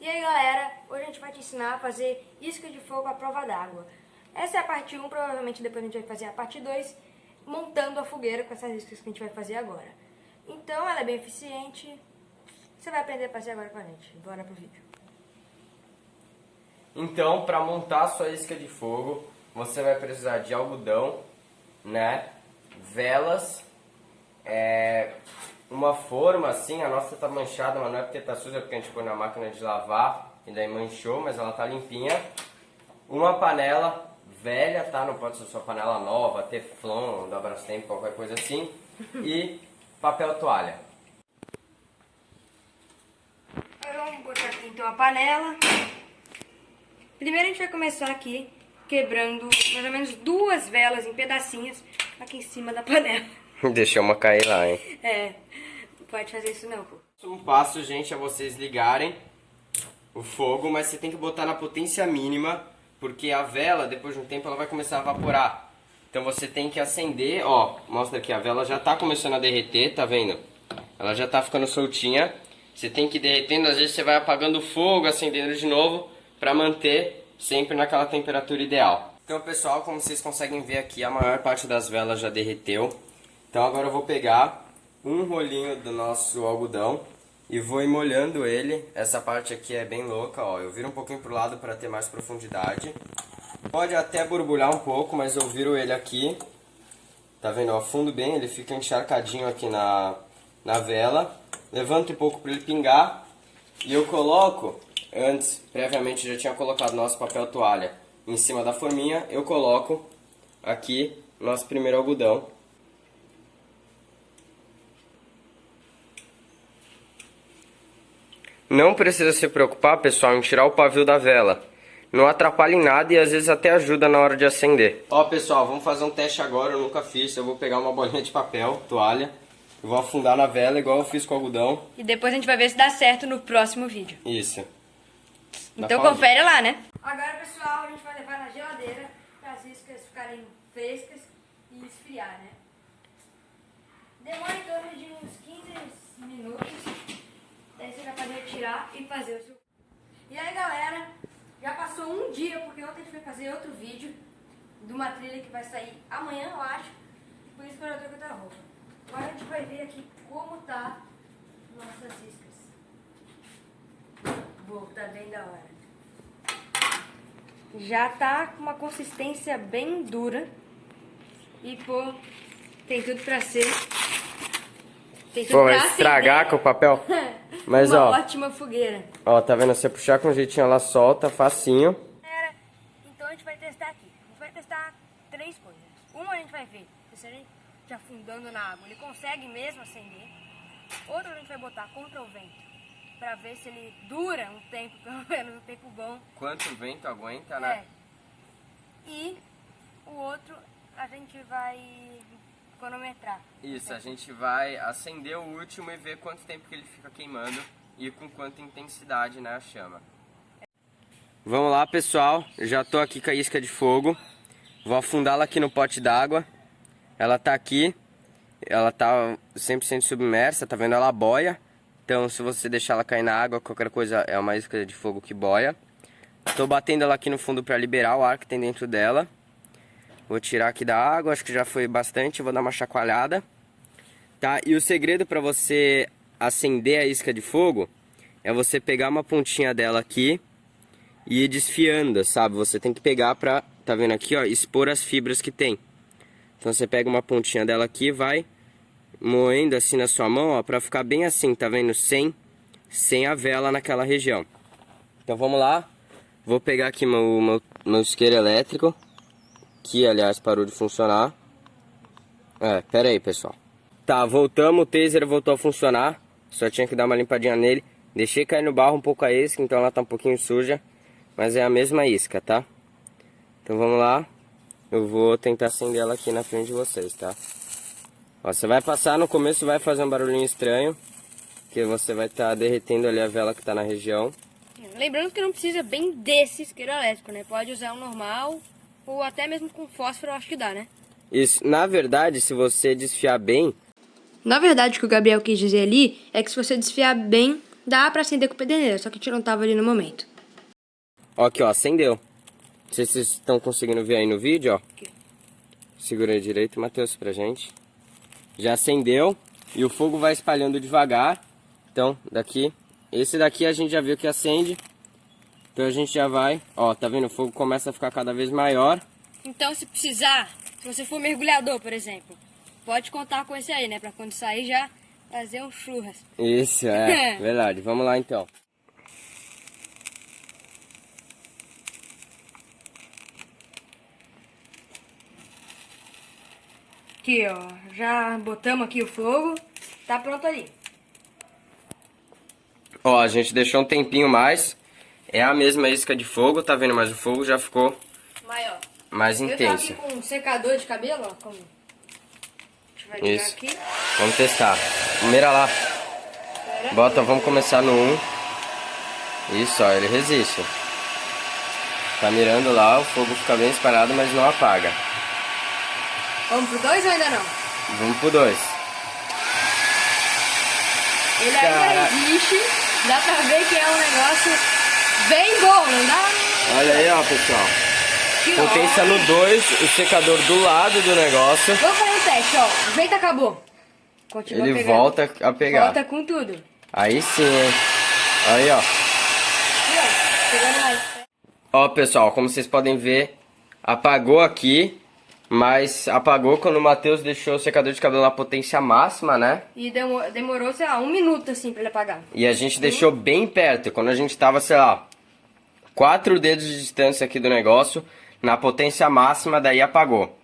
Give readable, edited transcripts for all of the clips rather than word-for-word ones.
E aí galera, hoje a gente vai te ensinar a fazer isca de fogo à prova d'água. Essa é a parte 1, provavelmente depois a gente vai fazer a parte 2, montando a fogueira com essas iscas que a gente vai fazer agora. Então ela é bem eficiente, você vai aprender a fazer agora com a gente. Bora pro vídeo. Então, para montar a sua isca de fogo, você vai precisar de algodão, né? Velas, uma forma assim, a nossa tá manchada, mas não é porque tá suja, é porque a gente põe na máquina de lavar e daí manchou, mas ela tá limpinha. Uma panela velha, tá? Não pode ser só panela nova, teflon, da Brastemp, qualquer coisa assim. E papel toalha. Vamos botar aqui então a panela. Primeiro a gente vai começar aqui quebrando mais ou menos 2 velas em pedacinhos aqui em cima da panela. Deixou uma cair lá, hein? Não pode fazer isso não, pô. Um passo, gente, é vocês ligarem o fogo, mas você tem que botar na potência mínima, porque a vela, depois de um tempo, ela vai começar a evaporar. Então você tem que acender, ó, mostra aqui, a vela já tá começando a derreter, tá vendo? Ela já tá ficando soltinha. Você tem que ir derretendo, às vezes você vai apagando o fogo, acendendo de novo, pra manter sempre naquela temperatura ideal. Então, pessoal, como vocês conseguem ver aqui, a maior parte das velas já derreteu. Então agora eu vou pegar um rolinho do nosso algodão e vou ir molhando ele. Essa parte aqui é bem louca, ó. Eu viro um pouquinho pro lado para ter mais profundidade. Pode até borbulhar um pouco, mas eu viro ele aqui. Tá vendo? Eu afundo bem, ele fica encharcadinho aqui na vela. Levanto um pouco para ele pingar. E eu coloco, antes, previamente já tinha colocado nosso papel toalha em cima da forminha. Eu coloco aqui nosso primeiro algodão. Não precisa se preocupar, pessoal, em tirar o pavio da vela. Não atrapalha em nada e às vezes até ajuda na hora de acender. Ó, pessoal, vamos fazer um teste agora, eu nunca fiz. Eu vou pegar uma bolinha de papel, toalha, e vou afundar na vela igual eu fiz com o algodão. E depois a gente vai ver se dá certo no próximo vídeo. Isso. Então confere lá, né? Agora, pessoal, a gente vai levar na geladeira para as iscas ficarem frescas e esfriar, né? Demora em torno de uns 15 minutos. Daí você vai poder retirar e fazer o seu... E aí, galera, já passou um dia, porque ontem a gente foi fazer outro vídeo de uma trilha que vai sair amanhã, eu acho. Por isso que eu já troquei outra roupa. Agora a gente vai ver aqui como tá nossas iscas. Boa, tá bem da hora. Já tá com uma consistência bem dura. E, pô, tem tudo pra ser... Tem tudo pra estragar com o papel. Mas uma ó, ótima fogueira. Ó, tá vendo? Se você puxar com um jeitinho, ela solta, facinho. Então a gente vai testar aqui. A gente vai testar 3 coisas. Uma, a gente vai ver se a gente afundando na água, ele consegue mesmo acender. Outra, a gente vai botar contra o vento, pra ver se ele dura um tempo, pelo menos um tempo bom. Quanto o vento aguenta, né? E o outro, a gente vai cronometrar. Isso, a gente vai acender o último e ver quanto tempo que ele fica queimando e com quanta intensidade, né, a chama. Vamos lá, pessoal, já tô aqui com a isca de fogo. Vou afundá-la aqui no pote d'água. Ela tá aqui, ela tá 100% submersa, tá vendo? Ela boia. Então, se você deixar ela cair na água, qualquer coisa, é uma isca de fogo que boia. Tô batendo ela aqui no fundo para liberar o ar que tem dentro dela. Vou tirar aqui da água, acho que já foi bastante, vou dar uma chacoalhada. Tá? E o segredo para você acender a isca de fogo é você pegar uma pontinha dela aqui e ir desfiando, sabe? Você tem que pegar pra, tá vendo aqui, ó, expor as fibras que tem. Então você pega uma pontinha dela aqui e vai moendo assim na sua mão, ó, pra ficar bem assim, tá vendo? Sem a vela naquela região. Então vamos lá. Vou pegar aqui meu isqueiro elétrico. Que, aliás, parou de funcionar. Pera aí, pessoal. Tá, voltamos, o taser voltou a funcionar. Só tinha que dar uma limpadinha nele. Deixei cair no barro um pouco a isca, então ela tá um pouquinho suja. Mas é a mesma isca, tá? Então vamos lá. Eu vou tentar acender ela aqui na frente de vocês, tá? Ó, você vai passar, no começo vai fazer um barulhinho estranho. Que você vai estar derretendo ali a vela que tá na região. Lembrando que não precisa bem desse isqueiro elétrico, né? Pode usar um normal... Ou até mesmo com fósforo, eu acho que dá, né? Isso, na verdade, se você desfiar bem... Na verdade, o que o Gabriel quis dizer ali é que se você desfiar bem, dá pra acender com peneira, só que a gente não tava ali no momento. Ó, aqui, ó, acendeu. Não sei se vocês estão conseguindo ver aí no vídeo, ó. Aqui. Segura aí direito, Matheus, pra gente. Já acendeu e o fogo vai espalhando devagar. Então, daqui, esse daqui a gente já viu que acende. Então a gente já vai, ó, tá vendo? O fogo começa a ficar cada vez maior. Então, se precisar, se você for mergulhador, por exemplo, pode contar com esse aí, né? Pra quando sair já fazer um churras. Isso, é, verdade. Vamos lá, então. Aqui, ó, já botamos aqui o fogo, tá pronto ali. Ó, a gente deixou um tempinho mais. É a mesma isca de fogo, tá vendo? Mas o fogo já ficou Maior. mais Eu intenso. tô aqui com um secador de cabelo, ó. Como... A gente vai ligar Isso. aqui. Vamos testar. Primeira lá. Bota, vamos começar no 1. Isso, ó, ele resiste. Tá mirando lá, o fogo fica bem espalhado, mas não apaga. Vamos pro 2 ou ainda não? Vamos pro 2. Ele ainda existe, dá pra ver que é um negócio bem bom, não dá? Olha aí, ó, pessoal. Aqui, ó. Potência no 2, o secador do lado do negócio. Vamos fazer um teste, ó. O vento acabou. Continua Ele pegando. volta a pegar. Volta com tudo. Aí sim, hein. Aí, ó. Aqui, ó. Pegando mais. Ó, pessoal, como vocês podem ver, apagou aqui. Mas apagou quando o Matheus deixou o secador de cabelo na potência máxima, né? E demorou, sei lá, 1 minuto assim pra ele apagar. E a gente deixou bem perto. Quando a gente tava, sei lá, 4 dedos de distância aqui do negócio, na potência máxima, daí apagou.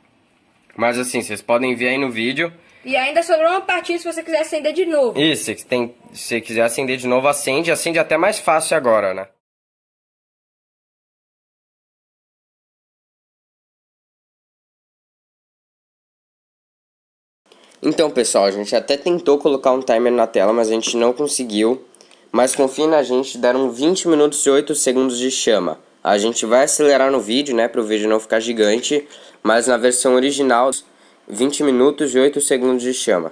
Mas assim, vocês podem ver aí no vídeo. E ainda sobrou uma partinha se você quiser acender de novo. Isso, se você quiser acender de novo, acende. Acende até mais fácil agora, né? Então, pessoal, a gente até tentou colocar um timer na tela, mas a gente não conseguiu. Mas confiem na gente, deram 20 minutos e 8 segundos de chama. A gente vai acelerar no vídeo, né, para o vídeo não ficar gigante, mas na versão original, 20 minutos e 8 segundos de chama.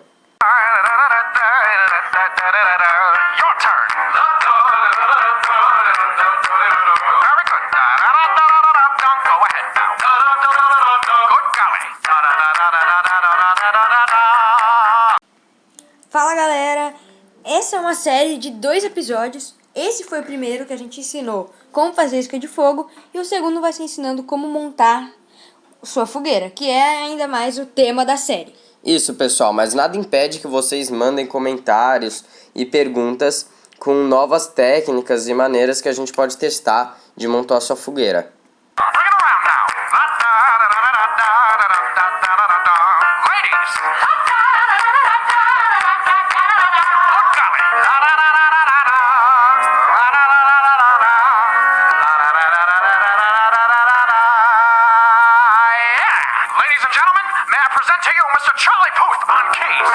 Fala, galera! Essa é uma série de 2 episódios. Esse foi o primeiro que a gente ensinou como fazer isca de fogo e o segundo vai ser ensinando como montar sua fogueira, que é ainda mais o tema da série. Isso, pessoal, mas nada impede que vocês mandem comentários e perguntas com novas técnicas e maneiras que a gente pode testar de montar a sua fogueira. Ladies and gentlemen, may I present to you Mr. Charlie Puth on keys.